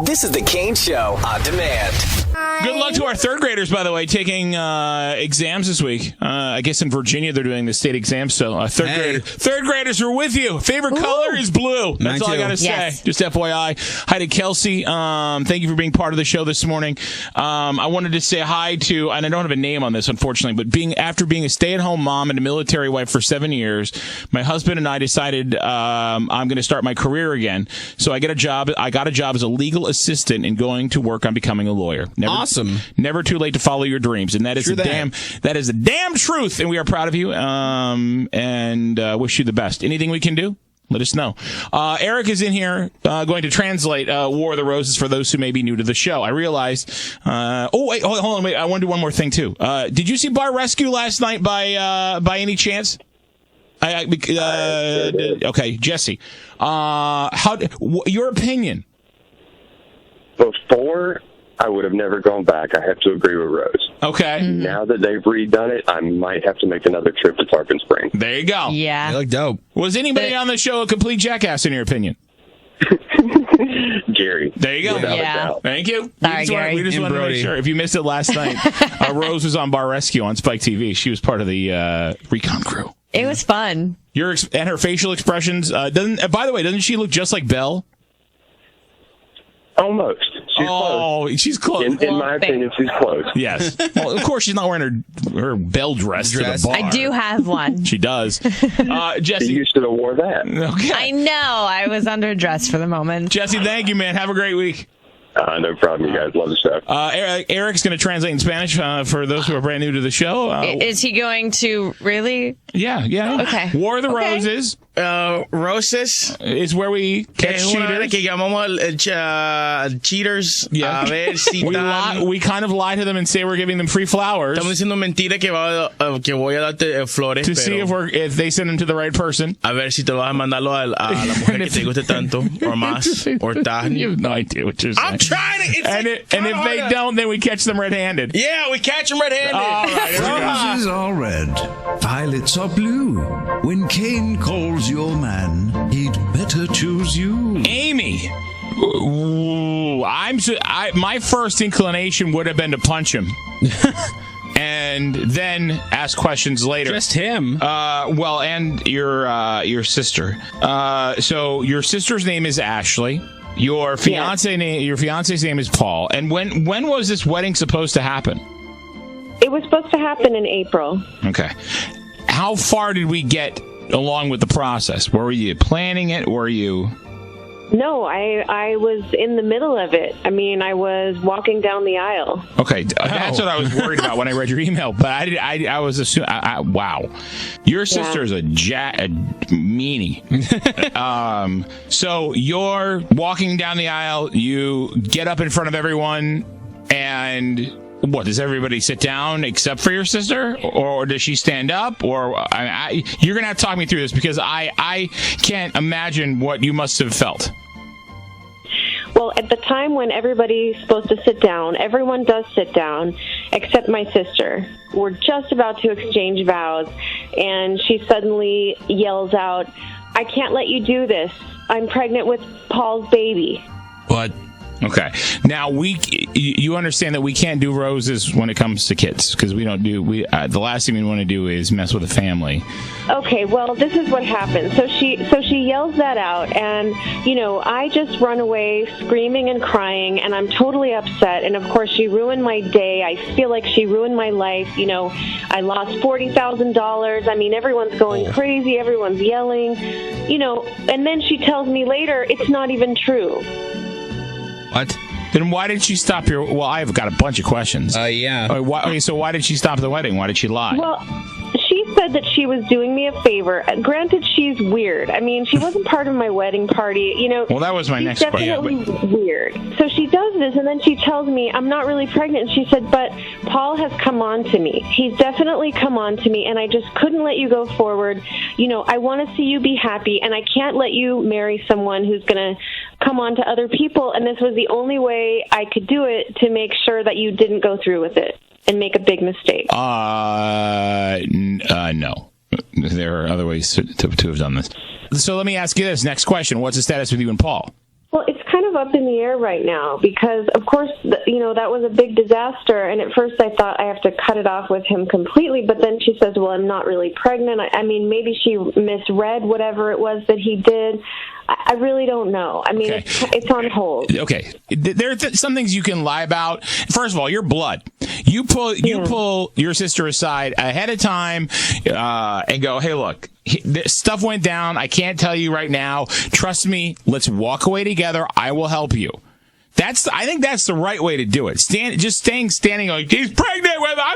This is the Kane Show on demand. Good luck to our third graders, by the way, taking exams this week. I guess in Virginia they're doing the state exams. So third graders are with you. Favorite color is blue. That's all I got to say. Yes. Just FYI. Hi to Kelsey. Thank you for being part of the show this morning. I wanted to say hi to, and I don't have a name on this, unfortunately, but after being a stay-at-home mom and a military wife for 7 years, my husband and I decided I'm going to start my career again. So I got a job as a legal assistant and going to work on becoming a lawyer. Awesome. Never too late to follow your dreams, and that is the damn truth. And we are proud of you, and wish you the best. Anything we can do, let us know. Eric is in here going to translate War of the Roses for those who may be new to the show. I realized. Hold on. Wait. I want to do one more thing too. Did you see Bar Rescue last night by any chance? Okay, Jesse. Your opinion? Before, I would have never gone back. I have to agree with Rose. Okay. Mm-hmm. Now that they've redone it, I might have to make another trip to Tarpon Springs. There you go. Yeah. They look dope. Was anybody on the show a complete jackass in your opinion? Gary. There you go. Without a Yeah. doubt. Thank you. Sorry, Gary. We just And wanted to make Brody. sure. If you missed it last night, Rose was on Bar Rescue on Spike TV. She was part of the recon crew. It was fun. And her facial expressions. By the way, doesn't she look just like Belle? Almost. She's close. She's close. In my opinion, she's close. Yes. Well, of course, she's not wearing her Belle dress to the bar. I do have one. She does. Jesse. You should have wore that. Okay. I know. I was underdressed for the moment. Jesse, thank you, man. Have a great week. No problem, you guys. Love the show. Eric's going to translate in Spanish for those who are brand new to the show. Is he going to really? Yeah. Okay. War of the Roses Roses. is where we catch Es una vaina cheaters. que llamamos cheaters. Yeah. A ver si We kind of lie to them and say we're giving them free flowers Estamos diciendo mentira que voy a darte flores. to see if they send them to the right person. A ver si te vas a mandarlo a la mujer que te guste tanto, or más, or tan. You have no idea what you're saying. I'm trying to. It's And if they don't, then we catch them red-handed. Yeah, we catch them red-handed. All right, here we go. Roses are red, violets are blue. When Cain calls your man, he'd better choose you. Amy. Ooh, my first inclination would have been to punch him. And then ask questions later. Just him. Well, and your sister. So your sister's name is Ashley. Your fiance's name is Paul. And when was this wedding supposed to happen? It was supposed to happen in April. Okay. How far did we get along with the process? Were you planning it? Were you? No, I was in the middle of it. I mean, I was walking down the aisle. Okay, that's what I was worried about when I read your email. But I was assuming. Wow, your sister's a meanie. So you're walking down the aisle. You get up in front of everyone, and what, does everybody sit down except for your sister, or does she stand up? Or you're gonna have to talk me through this because I can't imagine what you must have felt. Well, at the time when everybody's supposed to sit down, everyone does sit down except my sister. We're just about to exchange vows, and she suddenly yells out, "I can't let you do this. I'm pregnant with Paul's baby." What? Okay. Now you understand that we can't do roses when it comes to kids because we don't do the last thing we want to do is mess with a family. Okay, well, this is what happened. So she yells that out, and I just run away screaming and crying, and I'm totally upset. And of course, she ruined my day. I feel like she ruined my life. I lost $40,000. I mean, everyone's going crazy. Everyone's yelling. And then she tells me later it's not even true. What? Then why did she stop your... Well, I've got a bunch of questions. Yeah. So why did she stop the wedding? Why did she lie? Well, she said that she was doing me a favor. Granted, she's weird. I mean, she wasn't part of my wedding party. Well, that was my next question. She's definitely weird. So she does this, and then she tells me, I'm not really pregnant. And she said, but Paul has come on to me. He's definitely come on to me, and I just couldn't let you go forward. I want to see you be happy, and I can't let you marry someone who's going to come on to other people, and this was the only way I could do it to make sure that you didn't go through with it and make a big mistake. No. There are other ways to have done this. So let me ask you this next question. What's the status with you and Paul? Well, it's kind kind of up in the air right now because, of course, that was a big disaster. And at first I thought I have to cut it off with him completely. But then she says, well, I'm not really pregnant. I mean, maybe she misread whatever it was that he did. I really don't know. I mean, it's on hold. Okay. There are some things you can lie about. First of all, your blood. You pull your sister aside ahead of time and go, hey, look, this stuff went down. I can't tell you right now. Trust me. Let's walk away together. I will help you. I think that's the right way to do it. Standing like, I'm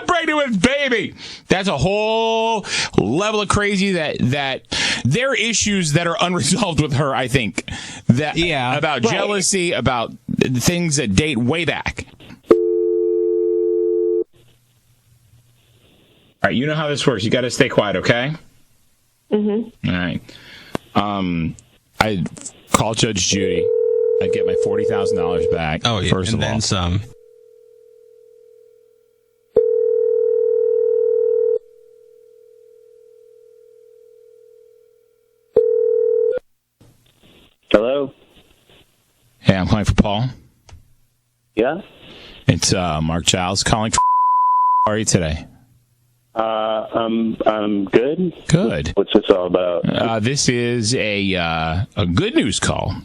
pregnant with baby. That's a whole level of crazy that there are issues that are unresolved with her, I think. About jealousy, about things that date way back. All right, you know how this works. You got to stay quiet, okay? Mm-hmm. All right. I call Judge Judy. I get my $40,000 back. Oh, yeah, first and of all. then some. Hello? Hey, I'm calling for Paul. Yeah? It's Mark Giles calling for How are you today? I'm good. Good. What's this all about? This is a good news call.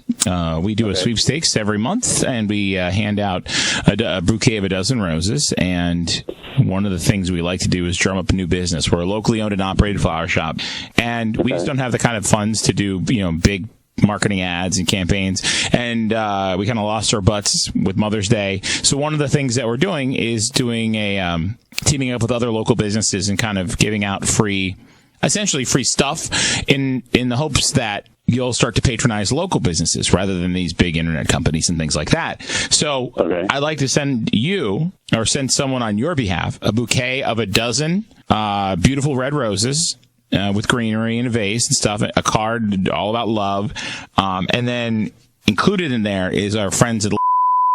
We do a sweepstakes every month, and we hand out a bouquet of a dozen roses. And one of the things we like to do is drum up a new business. We're a locally owned and operated flower shop, and we just don't have the kind of funds to do big marketing ads and campaigns, and we kind of lost our butts with Mother's Day. So one of the things that we're doing is doing a teaming up with other local businesses and kind of giving out essentially free stuff in the hopes that you'll start to patronize local businesses rather than these big internet companies and things like that. So I'd like to send you or send someone on your behalf a bouquet of a dozen beautiful red roses with greenery and a vase and stuff, a card all about love. And then included in there is our friends at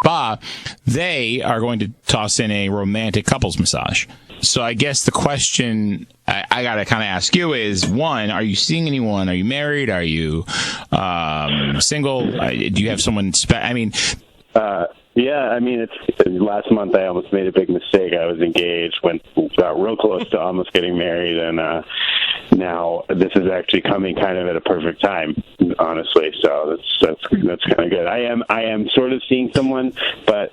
Spa. They are going to toss in a romantic couples massage. So I guess the question I got to kind of ask you is, one, are you seeing anyone? Are you married? Are you single? Do you have someone? Yeah, I mean, it's last month I almost made a big mistake. I was engaged, got real close to almost getting married, and now this is actually coming kind of at a perfect time, honestly. So that's kind of good. I am sort of seeing someone, but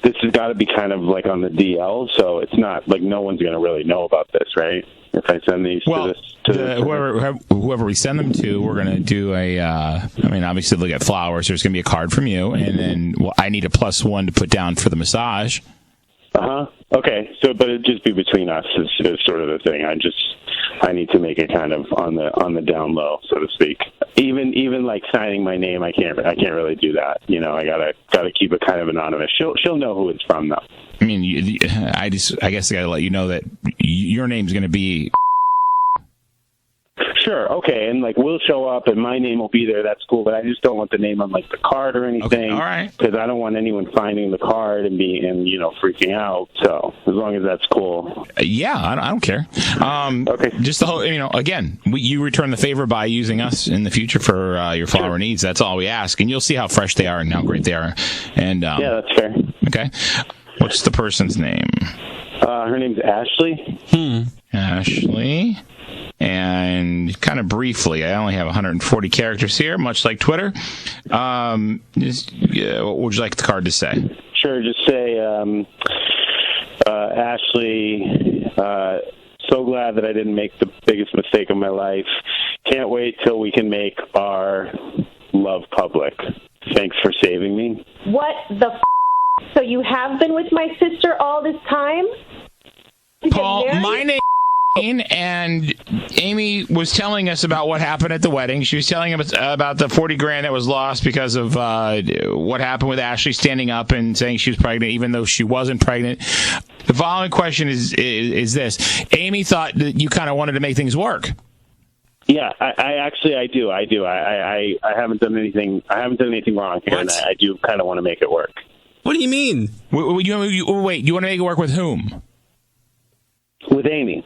this has got to be kind of like on the DL, so it's not like no one's going to really know about this, right? If I send these whoever we send them to, we're going to do obviously look at flowers. There's going to be a card from you, and then I need a +1 to put down for the massage. Okay. So, but it'd just be between us is sort of the thing. I need to make it kind of on the down low, so to speak. Even like signing my name, I can't really do that. I gotta keep it kind of anonymous. She'll know who it's from, though. I mean, I guess I gotta let you know that your name's gonna be. Sure, okay, and we'll show up, and my name will be there. That's cool, but I just don't want the name on the card or anything. Okay, all right. Because I don't want anyone finding the card and freaking out. So as long as that's cool. Yeah, I don't care. Okay. Just the whole, again, you return the favor by using us in the future for your flower needs. That's all we ask, and you'll see how fresh they are and how great they are. And yeah, that's fair. Okay, what's the person's name? Her name's Ashley. Ashley. And kind of briefly, I only have 140 characters here, much like Twitter. What would you like the card to say? Sure, just say, Ashley, so glad that I didn't make the biggest mistake of my life. Can't wait till we can make our love public. Thanks for saving me. What the So you have been with my sister all this time? Paul, my name and Amy was telling us about what happened at the wedding. She was telling us about the $40,000 that was lost because of what happened with Ashley standing up and saying she was pregnant, even though she wasn't pregnant. The following question is this: Amy thought that you kind of wanted to make things work. Yeah, I do. I haven't done anything. I haven't done anything wrong here, and I do kind of want to make it work. What do you mean? Wait, you want to make it work with whom? With Amy.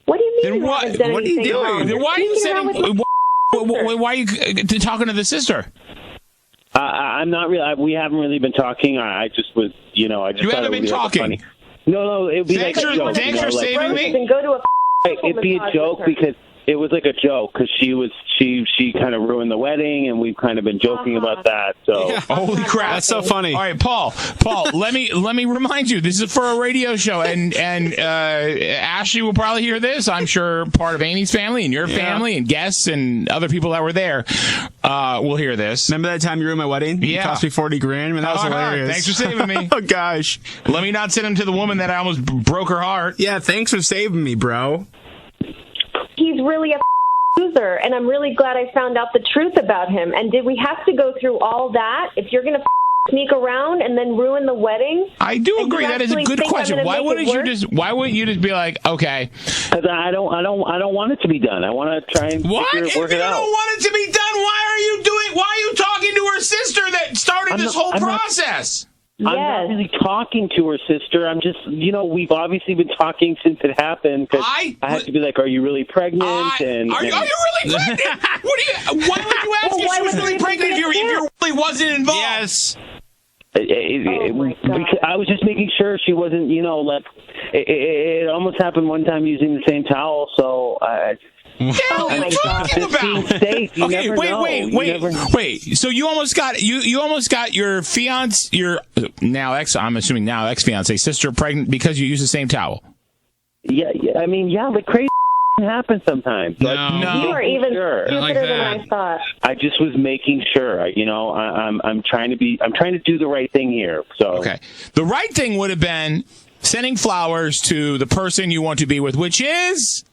What do you mean? Then what are you doing? Then why are you sending? Why are you talking to the sister? I'm not really. We haven't really been talking. I just was, I just. You thought haven't it would been be talking. Funny. No, it would be Thanks like a joke. for saving me. Then go to a It'd be a joke because it was like a joke because she kind of ruined the wedding, and we've kind of been joking about that. So holy crap, that's so funny. All right, Paul, let me remind you, this is for a radio show, and Ashley will probably hear this. I'm sure part of Amy's family and your family and guests and other people that were there will hear this. Remember that time you ruined my wedding? Yeah, it cost me $40,000. Man, that was hilarious. Thanks for saving me. Oh gosh, let me not send him to the woman that I almost broke her heart. Yeah, thanks for saving me, bro. He's really a loser, and I'm really glad I found out the truth about him. And did we have to go through all that? If you're going to sneak around and then ruin the wedding? I do agree. That is a good question. Why wouldn't you just be like, okay? Because I don't want it to be done. I want to try and work it out. If you don't want it to be done, why are you talking to her sister that started this whole process? I'm not really talking to her sister. I'm just, we've obviously been talking since it happened. Cause I had to be like, are you really pregnant? Are you really pregnant? Why would you ask if she was really pregnant if you really wasn't involved? Yes. I was just making sure she wasn't, it almost happened one time using the same towel, so what are you talking about? Safe. You okay, wait. So you almost got your fiance, I'm assuming now ex-fiance sister pregnant because you used the same towel. Yeah. I mean, like crazy happens sometimes. No. You are even stupider like than I thought. I just was making sure. I'm trying to do the right thing here. So okay, the right thing would have been sending flowers to the person you want to be with, which is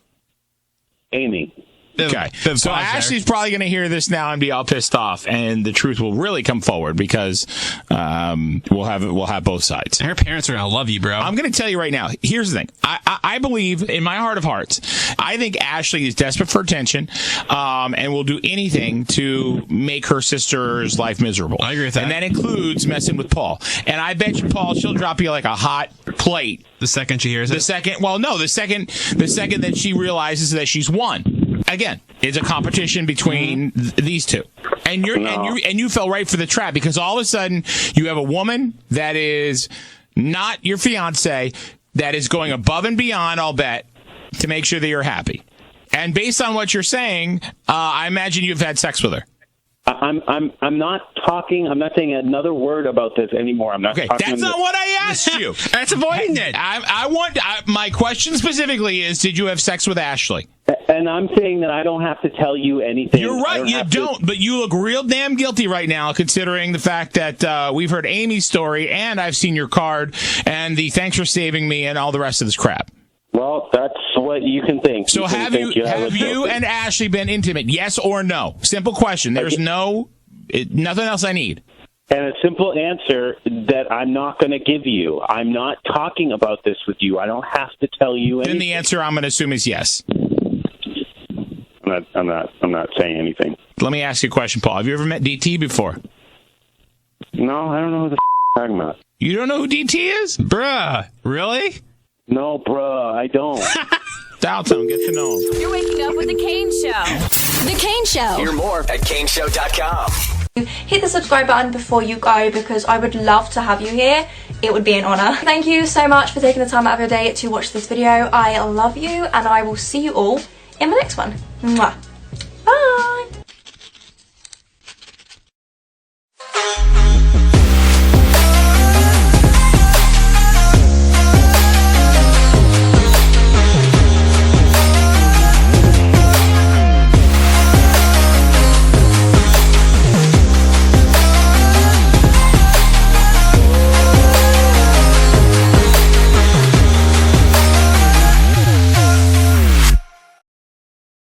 Amy. Okay, so Ashley's probably going to hear this now and be all pissed off, and the truth will really come forward because we'll have both sides. Her parents are going to love you, bro. I'm going to tell you right now. Here's the thing. I believe in my heart of hearts. I think Ashley is desperate for attention, and will do anything to make her sister's life miserable. I agree with that, and that includes messing with Paul. And I bet you, Paul, she'll drop you like a hot plate the second she hears it. The second that she realizes that she's won. Again, it's a competition between these two, and you fell right for the trap because all of a sudden you have a woman that is not your fiance that is going above and beyond, I'll bet, to make sure that you're happy. And based on what you're saying, I imagine you've had sex with her. I'm not talking. I'm not saying another word about this anymore. I'm not. Okay, that's not what I asked you. That's avoiding it. My question specifically is: did you have sex with Ashley? And I'm saying that I don't have to tell you anything. You're right, you don't, but you look real damn guilty right now, considering the fact that we've heard Amy's story, and I've seen your card, and the thanks for saving me, and all the rest of this crap. Well, that's what you can think. So have you and Ashley been intimate? Yes or no? Simple question. There's nothing else I need. And a simple answer that I'm not going to give you. I'm not talking about this with you. I don't have to tell you anything. Then the answer I'm going to assume is yes. I'm not saying anything. Let me ask you a question, Paul. Have you ever met DT before? No, I don't know who the you're talking about. You don't know who DT is? Bruh, really? No, bruh, I don't. Dial tone, get to know him. You're waking up with The Kane Show. The Kane Show. Hear more at KaneShow.com. Hit the subscribe button before you go because I would love to have you here. It would be an honour. Thank you so much for taking the time out of your day to watch this video. I love you and I will see you all in the next one. Mwah. Bye.